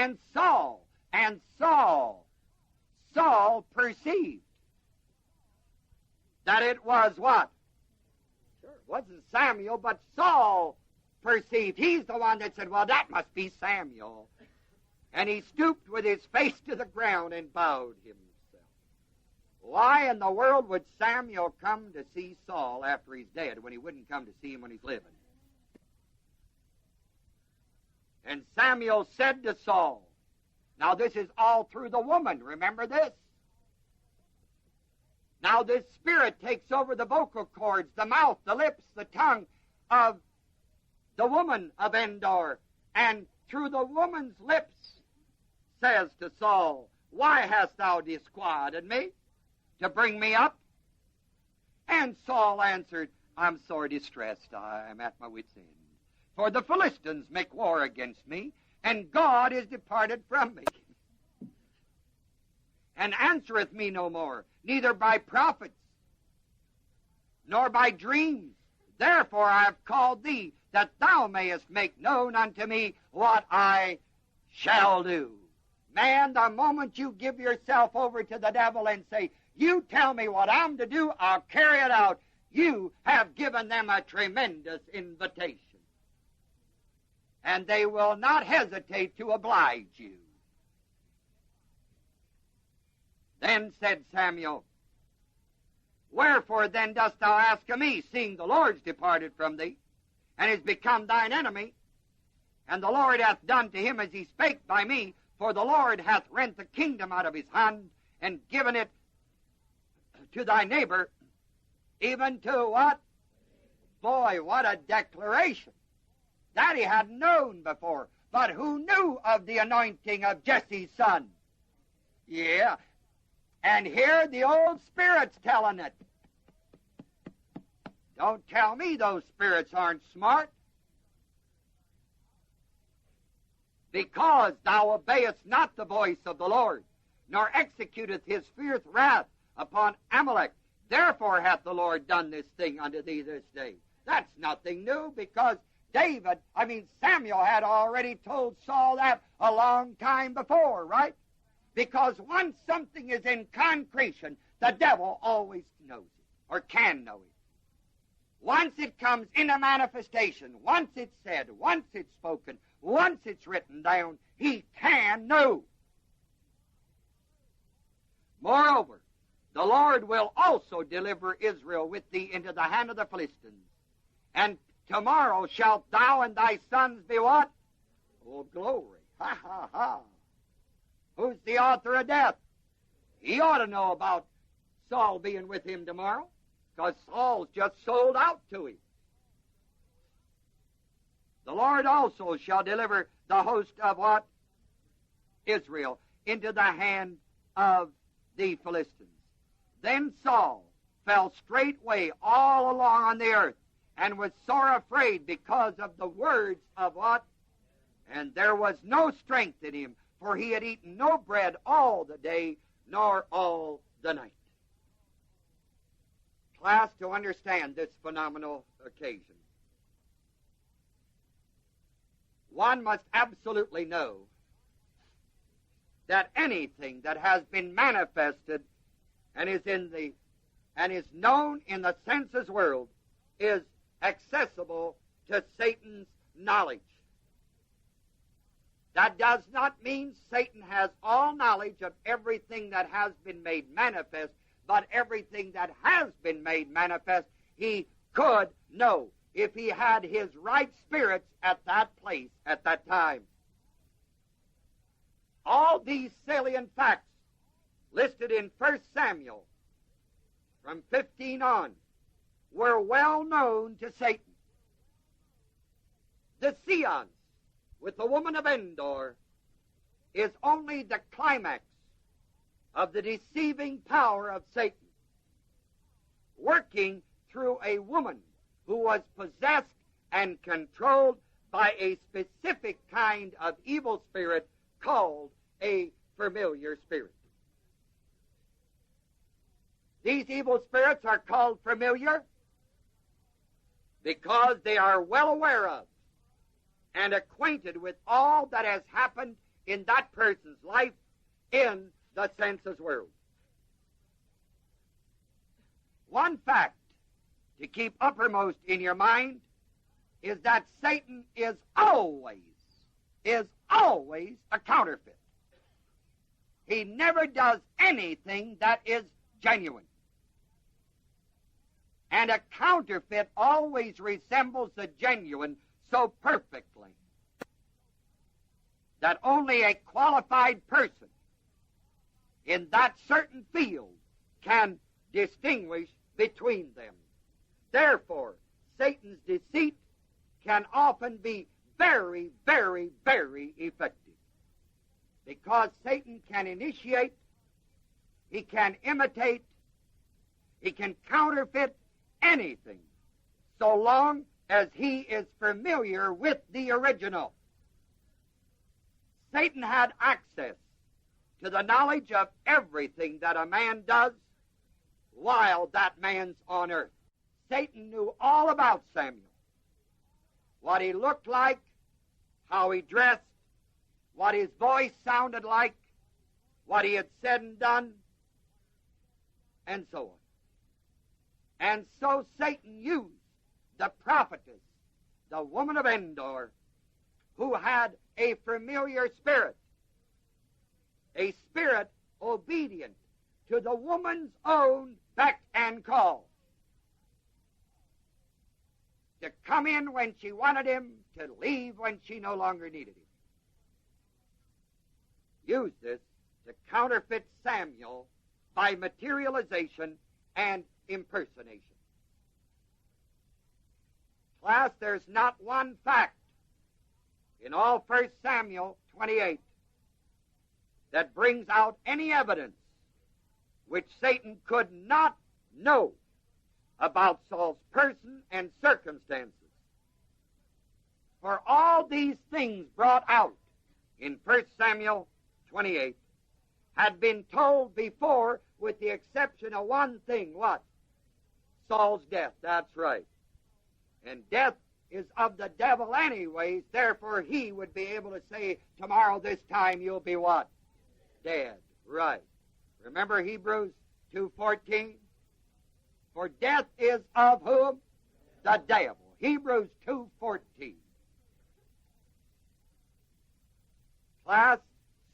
And Saul perceived that it was what? Sure, it wasn't Samuel, but Saul perceived. He's the one that said, well, that must be Samuel. And he stooped with his face to the ground and bowed himself. Why in the world would Samuel come to see Saul after he's dead when he wouldn't come to see him when he's living? And Samuel said to Saul, now this is all through the woman, remember this? Now this spirit takes over the vocal cords, the mouth, the lips, the tongue of the woman of Endor, and through the woman's lips says to Saul, why hast thou disquieted me to bring me up? And Saul answered, I'm sore distressed, I am at my wit's end. For the Philistines make war against me, and God is departed from me, and answereth me no more, neither by prophets, nor by dreams. Therefore I have called thee, that thou mayest make known unto me what I shall do. Man, the moment you give yourself over to the devil and say, you tell me what I'm to do, I'll carry it out, you have given them a tremendous invitation. And they will not hesitate to oblige you. Then said Samuel, wherefore then dost thou ask of me, seeing the Lord's departed from thee, and is become thine enemy? And the Lord hath done to him as he spake by me, for the Lord hath rent the kingdom out of his hand, and given it to thy neighbor, even to what? Boy, what a declaration. That he had known before. But who knew of the anointing of Jesse's son? Yeah. And here the old spirit's telling it. Don't tell me those spirits aren't smart. Because thou obeyest not the voice of the Lord, nor executeth his fierce wrath upon Amalek. Therefore hath the Lord done this thing unto thee this day. That's nothing new, because Samuel had already told Saul that a long time before, right? Because once something is in concretion, the devil always knows it, or can know it. Once it comes in a manifestation, once it's said, once it's spoken, once it's written down, he can know. Moreover, the Lord will also deliver Israel with thee into the hand of the Philistines. And tomorrow shalt thou and thy sons be what? Oh, glory. Ha, ha, ha. Who's the author of death? He ought to know about Saul being with him tomorrow, because Saul's just sold out to him. The Lord also shall deliver the host of what? Israel into the hand of the Philistines. Then Saul fell straightway all along on the earth, and was sore afraid because of the words of what? And there was no strength in him, for he had eaten no bread all the day, nor all the night. Class, to understand this phenomenal occasion, one must absolutely know that anything that has been manifested and is known in the senses world is accessible to Satan's knowledge. That does not mean Satan has all knowledge of everything that has been made manifest, but everything that has been made manifest he could know if he had his right spirits at that place, at that time. All these salient facts listed in 1 Samuel from 15 on were well known to Satan. The Seance with the woman of Endor is only the climax of the deceiving power of Satan, working through a woman who was possessed and controlled by a specific kind of evil spirit called a familiar spirit. These evil spirits are called familiar because they are well aware of and acquainted with all that has happened in that person's life in the senses world. One fact to keep uppermost in your mind is that Satan is always a counterfeit. He never does anything that is genuine. And a counterfeit always resembles the genuine so perfectly that only a qualified person in that certain field can distinguish between them. Therefore, Satan's deceit can often be very, very, very effective. Because Satan can initiate, he can imitate, he can counterfeit anything, so long as he is familiar with the original. Satan had access to the knowledge of everything that a man does while that man's on earth. Satan knew all about Samuel, what he looked like, how he dressed, what his voice sounded like, what he had said and done, and so on. And so Satan used the prophetess, the woman of Endor, who had a familiar spirit, a spirit obedient to the woman's own beck and call, to come in when she wanted him, to leave when she no longer needed him. Use this to counterfeit Samuel by materialization and impersonation. Class, there's not one fact in all 1 Samuel 28 that brings out any evidence which Satan could not know about Saul's person and circumstances. For all these things brought out in 1 Samuel 28 had been told before, with the exception of one thing. What? Saul's death. That's right. And death is of the devil anyways, therefore he would be able to say, tomorrow this time you'll be what? Dead. Right. Remember Hebrews 2:14? For death is of whom? The devil. Hebrews 2:14. Class,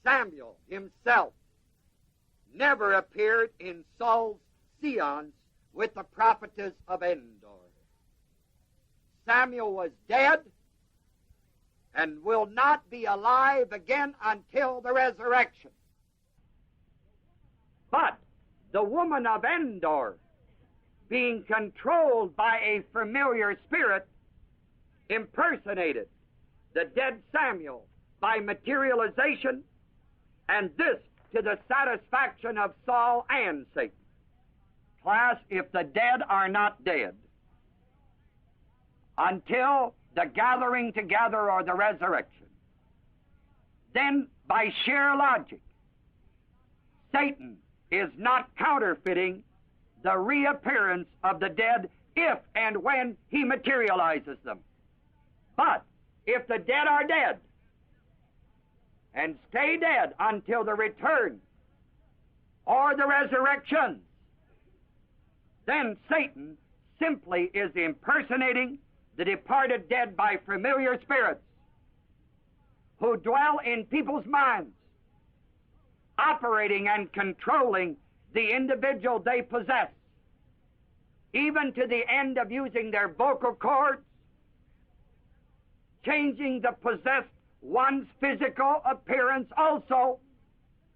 Samuel himself never appeared in Saul's seance with the prophetess of Endor. Samuel was dead and will not be alive again until the resurrection. But the woman of Endor, being controlled by a familiar spirit, impersonated the dead Samuel by materialization, and this to the satisfaction of Saul and Satan. Class, if the dead are not dead until the gathering together or the resurrection, then by sheer logic, Satan is not counterfeiting the reappearance of the dead if and when he materializes them. But if the dead are dead and stay dead until the return or the resurrection, then Satan simply is impersonating the departed dead by familiar spirits who dwell in people's minds, operating and controlling the individual they possess, even to the end of using their vocal cords, changing the possessed one's physical appearance also.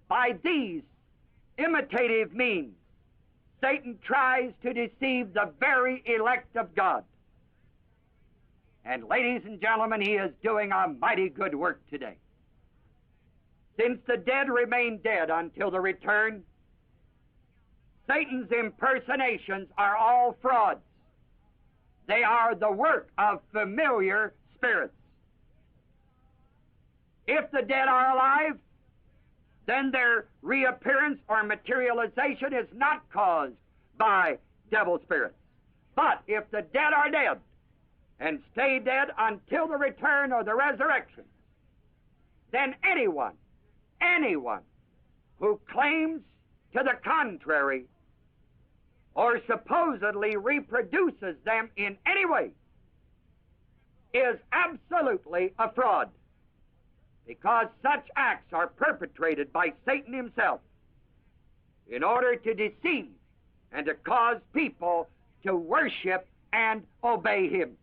By these imitative means, Satan tries to deceive the very elect of God. And ladies and gentlemen, he is doing a mighty good work today. Since the dead remain dead until the return, Satan's impersonations are all frauds. They are the work of familiar spirits. If the dead are alive, then their reappearance or materialization is not caused by devil spirits. But if the dead are dead and stay dead until the return or the resurrection, then anyone who claims to the contrary or supposedly reproduces them in any way is absolutely a fraud, because such acts are perpetrated by Satan himself in order to deceive and to cause people to worship and obey him.